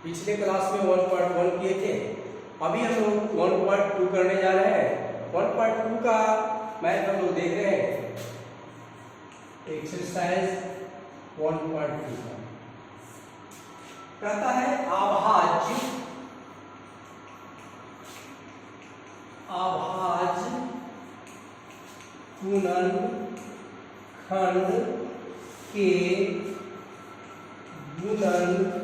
पिछले क्लास में 1.1 किए थे, अभी हम लोग 1.2 करने जा रहे हैं। 1.2 का मैथ हम लोग देख रहे हैं, एक्सरसाइज 1.2 का कहता है अभाज्य गुणनखंड के गुणनफल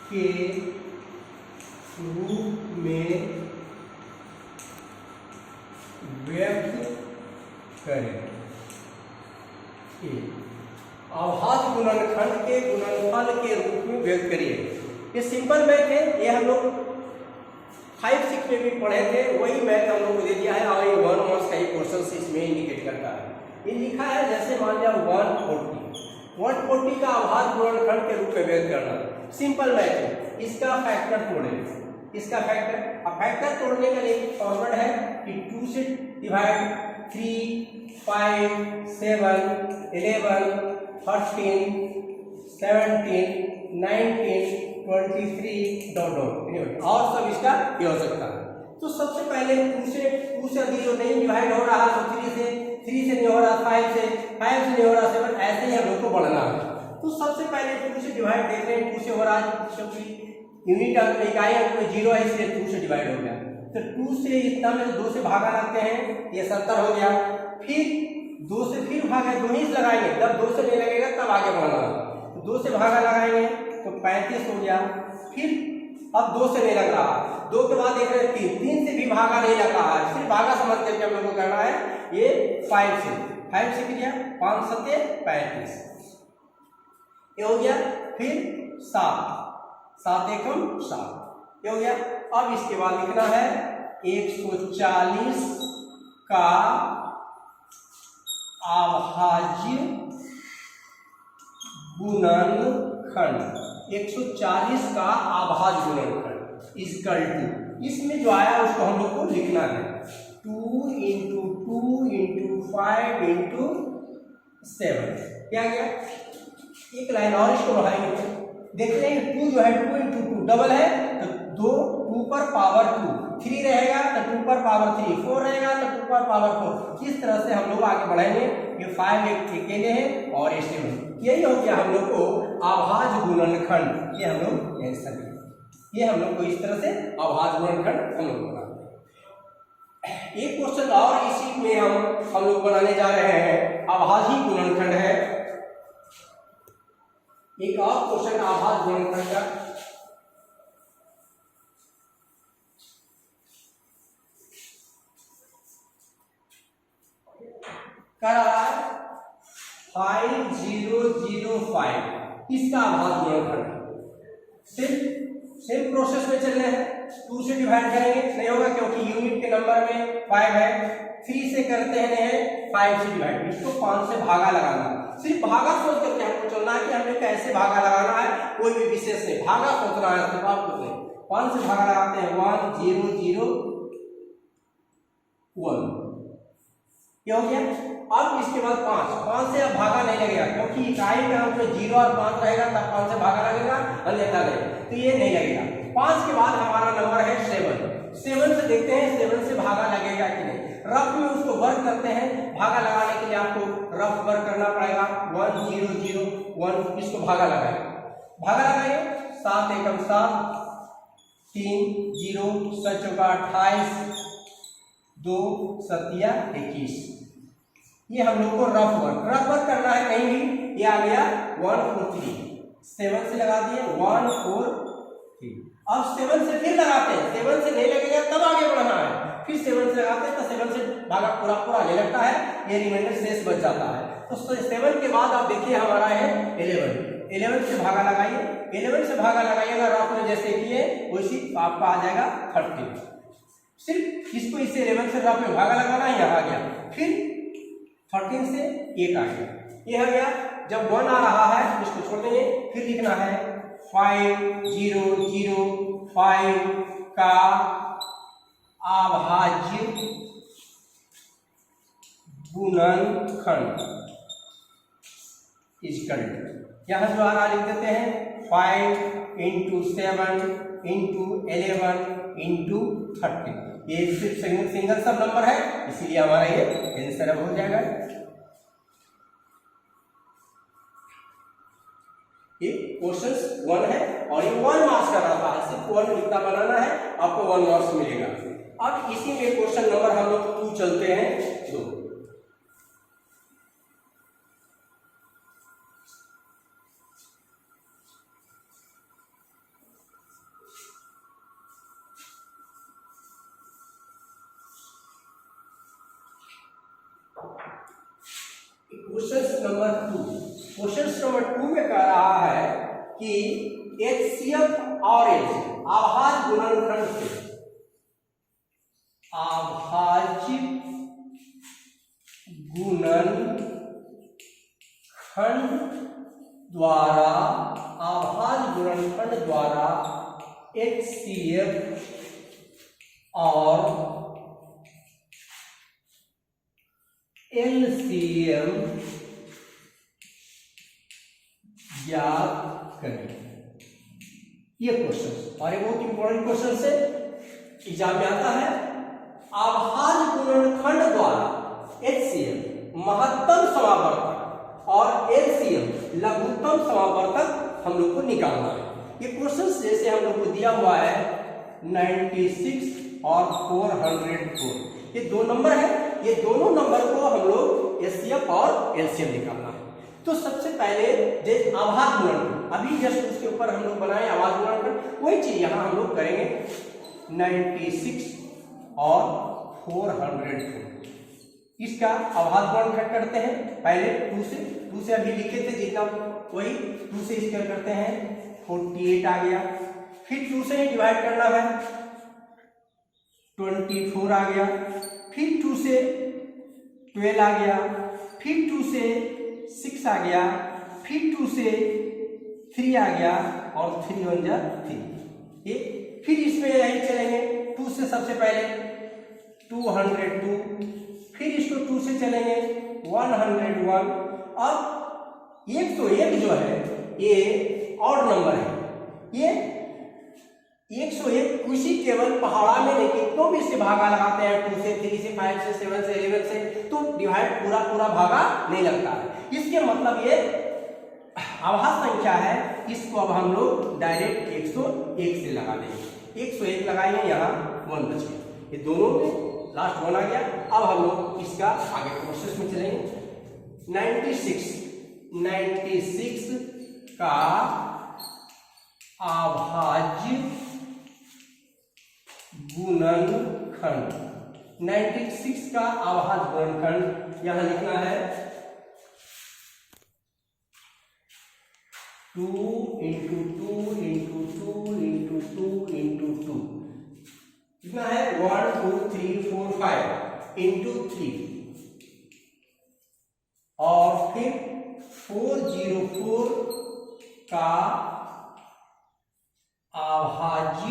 के रूप में व्यक्त करें। अभाज्य गुणनखंड के गुणनफल के रूप में व्यक्त करिए। ये सिंपल मैथ है, ये हम लोग 5-6 में भी पढ़े थे, वही मैथ हम लोग को दे दिया है और ये 1 मार्क्स का ही क्वेश्चन इसमें इंडिकेट करता है। ये लिखा है जैसे मान लिया 140 का अभाज्य गुणनखंड के रूप में व्यक्त करना। सिंपल मैथ है, इसका फैक्टर तोड़ें। इसका फैक्टर तोड़ने का एक फॉर्मूला है कि 2 से डिवाइड 3, 5, 7, 11, 13, 17, 19, 23 डॉट और सब इसका ये हो सकता है। तो सबसे पहले 2 से अधिक जो नहीं डिवाइड हो रहा तो 3 से नहीं हो रहा, 5 से नहीं हो रहा, 7, ऐसे ही हम लोग को बढ़ना है। तो सबसे पहले 2 से डिवाइड देख रहे हैं, 2 से हो रहा है क्योंकि यूनिट अंक में इकाई अंक में 0 है, इसलिए 2 से डिवाइड हो गया। तो 2 से इतना में 2 से भागा लगते हैं, ये 70 हो गया। फिर 2 से फिर भागा 2 ही लगाएंगे, जब 2 से नहीं लगेगा तब आगे बढ़ना। तो 2 से भागा लगाएंगे तो 35 हो गया। फिर अब 2 से नहीं लग रहा, 2 के बाद देख रहे हैं 3 से भी भागा नहीं लग रहा है, सिर्फ भागा समझ करके हम लोग को करना है। ये 5 से किया 5 7 35 ये हो गया। फिर 7 एकम 7 ये हो गया। अब इसके बाद लिखना है 140 का अभाज्य गुणनखंड, 140 का अभाज्य गुणनखंड इक्वल टू, इसमें जो आया उसको हम लोग को लिखना है 2 × 2 × 5 × 7 क्या गया। एक लाइन और इसको बढ़ाएंगे, देखते हैं 2 जो है 2 × 2 डबल है तो 2 पर पावर 2, 3 रहेगा तो 2 पर पावर 3, 4 रहेगा तो 2 पर पावर 4। इस तरह से हम लोग आगे बढ़ेंगे। ये 5 एक अकेले हैं और ये 7, यही हो गया हम लोग को अभाज्य गुणनखंड। ये हम लोग आंसर है, ये हम लोग को इस तरह से अभाज्य गुणनखंड हम लोग बनाते हैं। एक क्वेश्चन और इसी में हम लोग बनाने जा रहे हैं, अभाज्य गुणनखंड है। एक और क्वेश्चन अभाज्य गुणनखंड का कर रहा है 5005, इसका अभाज्य गुणनखंड। सेम प्रोसेस में चल रहे हैं, 2 से डिवाइड करेंगे नहीं होगा क्योंकि यूनिट के नंबर में 5 है। 3 से करते हैं 5 से डिवाइड, इसको 5 से भागा लगाना। सिर्फ भागा सोच करके हमको चलना है कि हमें कैसे भागा लगाना है, कोई भी विशेष नहीं, भागा सोचना है सिर्फ आपको। 5 से भागा लगाते हैं 1 0 0 1 ये हो गया। अब इसके बाद 5 से अब भागा नहीं लगेगा क्योंकि इकाई के अंक में 0 और 5 रहेगा तब 5 से भागा लगेगा, अन्यथा नहीं, तो ये नहीं लगेगा। 5 के बाद हमारा नंबर है 7 से देखते हैं 7 से भागा लगेगा कि नहीं। रफ में उसको वर्क करते हैं, भागा लगाने के लिए आपको रफ वर्क करना पड़ेगा। 1 0 0 1 इसको भागा लगाएंगे, 7 एकम 7 3 0 7 चौका 28 2 7 21। ये हम लोग को रफ वर्क करना है कहीं भी। ये आ गया 143, 7 से लगा दिए 143। अब 7 से फिर लगाते हैं, 7 से नहीं लगेगा तब आगे बढ़ना है। फिर 7 से लगाते हैं तो 7 से भागा पूरा नहीं लगता है, ये रिमाइंडर शेष बच जाता है। तो 7 के बाद आप देखिए हमारा है 11 से भागा लगाइए। 11 से भागा लगाइएगा रफ में जैसे किए वैसी आपका आ जाएगा 30। सिर्फ इसको इससे 11 से रफ में भागा लगाना है, यहाँ आ गया। फिर 13 से 1 आ गया, ये हो गया। जब 1 आ रहा है इसको छोड़ देंगे, फिर लिखना है 5 0 0 5 का अभाज्य गुणनखंड इक्वल टू यहाँ जो आ रहा लिख देते हैं 5 इंटू 7 इंटू 11 इंटू 30। ये सिर्फ सिंगल सब नंबर है, इसीलिए हमारा ये आंसर अब हो जाएगा। ये क्वेश्चन 1 है और ये 1 मार्क्स का रहता है, सिर्फ 1 लिखता बनाना है, आपको 1 मार्क्स मिलेगा। अब इसी में क्वेश्चन नंबर हम लोग 2 चलते हैं 2। क्वेश्चन नंबर 2 में कह रहा है कि HCF और LCM आभाज्य गुणनखंड से आभाज्य गुणनखंड द्वारा HCF और LCM ज्ञात करें। ये क्वेश्चन और ये बहुत इंपॉर्टेंट क्वेश्चन से एग्जाम में आता है। आभाज्य गुणनखंड द्वारा HCF महत्तम समावर्तक और LCM लघुत्तम समावर्तक हम लोग को निकालना है। ये क्वेश्चन जैसे हम लोग को दिया हुआ है 96 और 404, ये 2 नंबर है, ये दोनों नंबर को हम लोग HCF और LCM निकालना है। तो सबसे पहले जैसे आभाज्य गुणनखंड, अभी जस्ट उसके ऊपर हम लोग बनाए आभाज्य गुणनखंड, वही चीज यहां हम लोग करेंगे 96 और 404। इसका आभाज्य गुणनखंड करते हैं पहले 2 से अभी लिखे थे जितना, वही 2 से इसका करते हैं 48 आ गया, फिर 2 से डिवाइड करना है 24 आ गया, फिर 2 से 12 आ गया, फिर 2 से 6 आ गया, फिर 2 से 3 आ गया और 3 1 जा 3। ये फिर इसमें यही चलेंगे 2 से सबसे पहले 202, फिर इसको 2 से चलेंगे 101। अब 101 जो है ये ऑड नंबर है, ये 101 किसी केवल पहाड़ा में नहीं, कितनों भी इससे भागा लगाते हैं 2 से 3 से 5 से 7 से 11 से, तो डिवाइड पूरा भागा नहीं लगता है। इसके मतलब ये आभाज्य संख्या है, इसको अब हम लोग डायरेक्ट 101 से लगा देंगे। 101 लगाएंगे, यहाँ 1 बच गया, ये दोनों में लास्ट 1 आ गया। अब हम लोग इसका आगे प्रोसेस में चलेंगे। 96 का आभाज्य गुणनखंड, 96 का आभाज्य गुणनखंड यहां लिखना है 2 इंटू 2 इंटू 2 इंटू 2 इंटू 2 कितना है 1 2 3 4 5 इंटू 3 और फिर 404 का आभाज्य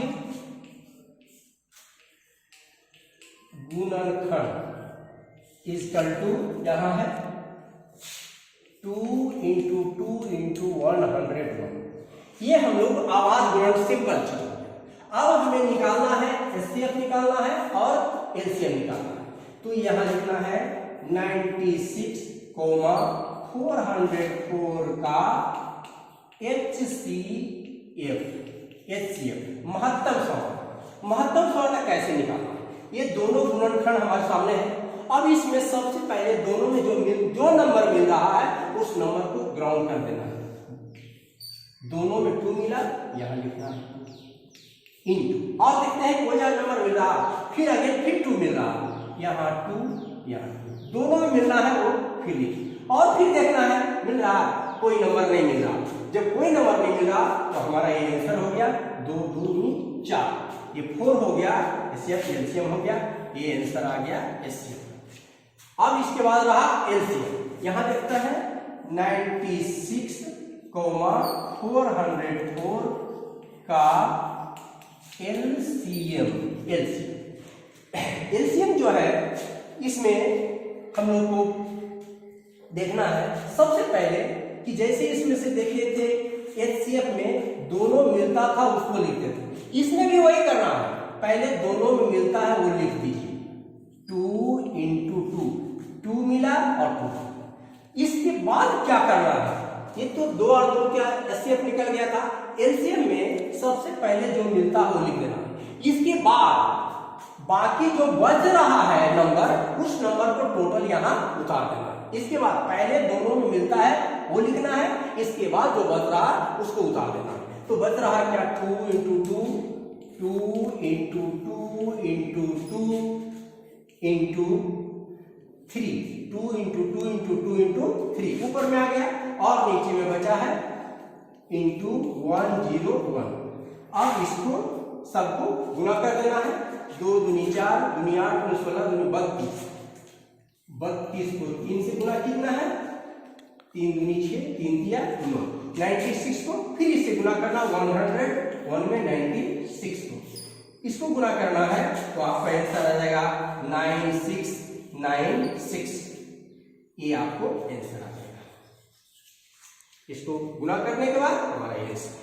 गुणनखंड इक्वल टू यहां है 2 इंटू 2 इंटू 101। ये हम लोग आभाज्य गुणन सिंपल चीज। अब हमें निकालना है HCF निकालना है और LCM निकालना है, तो यहां लिखना है 96, 404 का HCF महत्तम समावर्तक। महत्तम समावर्तक कैसे निकालना, ये दोनों गुणनखंड हमारे सामने है। अब इसमें सबसे पहले दोनों में जो नंबर मिल रहा है उस नंबर को ग्राउंड कर देना है। दोनों में 2 मिला, यहां लिखना है इंटू, और देखते हैं कोई नंबर मिल रहा, फिर अगेन फिर 2 मिल रहा, यहाँ 2 यहाँ 2, दोनों में मिलना है वो फिर लिखिए, और फिर देखना है मिल रहा, कोई नंबर नहीं मिल रहा। जब कोई नंबर नहीं मिल रहा तो हमारा ये आंसर हो गया 2 2 4, ये 4 हो गया, HCF LCM हो गया, ये आंसर आ गया HCF। अब इसके बाद रहा LCM, यहां देखता है 96, 404 का LCM जो है इसमें हम लोग को देखना है सबसे पहले कि जैसे इसमें से देखे थे HCF में दोनों मिलता था उसको लिखते थे, इसमें भी वही करना है, पहले दोनों में मिलता है वो लिख दीजिए, 2 into 2, 2 मिला और 2। इसके बाद क्या करना है, ये तो 2 और 2 क्या HCF निकल गया था, LCM में सबसे पहले जो मिलता है वो लिख देना, इसके बाद बाकी जो बच रहा है नंबर, उस नंबर को टोटल यहाँ उतार देना। इसके बाद पहले दोनों में मिलता है वो लिखना है, इसके बाद जो बच रहा है उसको उतार देना है। तो बच रहा है क्या, 2 into 2, 2 into 2 into 2 into 3, 2 into 2 into 2 into 3 ऊपर में आ गया, और नीचे में बचा है into 101। अब इसको सबको गुना कर देना है, 2 दूनी 4, दूनी 8, दूनी 16, दूनी 32, 32 को 3 से गुना कितना है, 3 दूनी 6, 3 दिया 9, 96 को फिर इससे गुना करना, 101 में 96 को इसको गुना करना है, तो आपका आंसर आ जाएगा 9696, ये आपको आंसर आ जाएगा। इसको गुना करने के बाद हमारा आंसर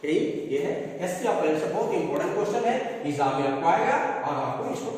ये है। HCF बहुत इंपॉर्टेंट क्वेश्चन है, एग्जाम में आपको आएगा और आपको इसको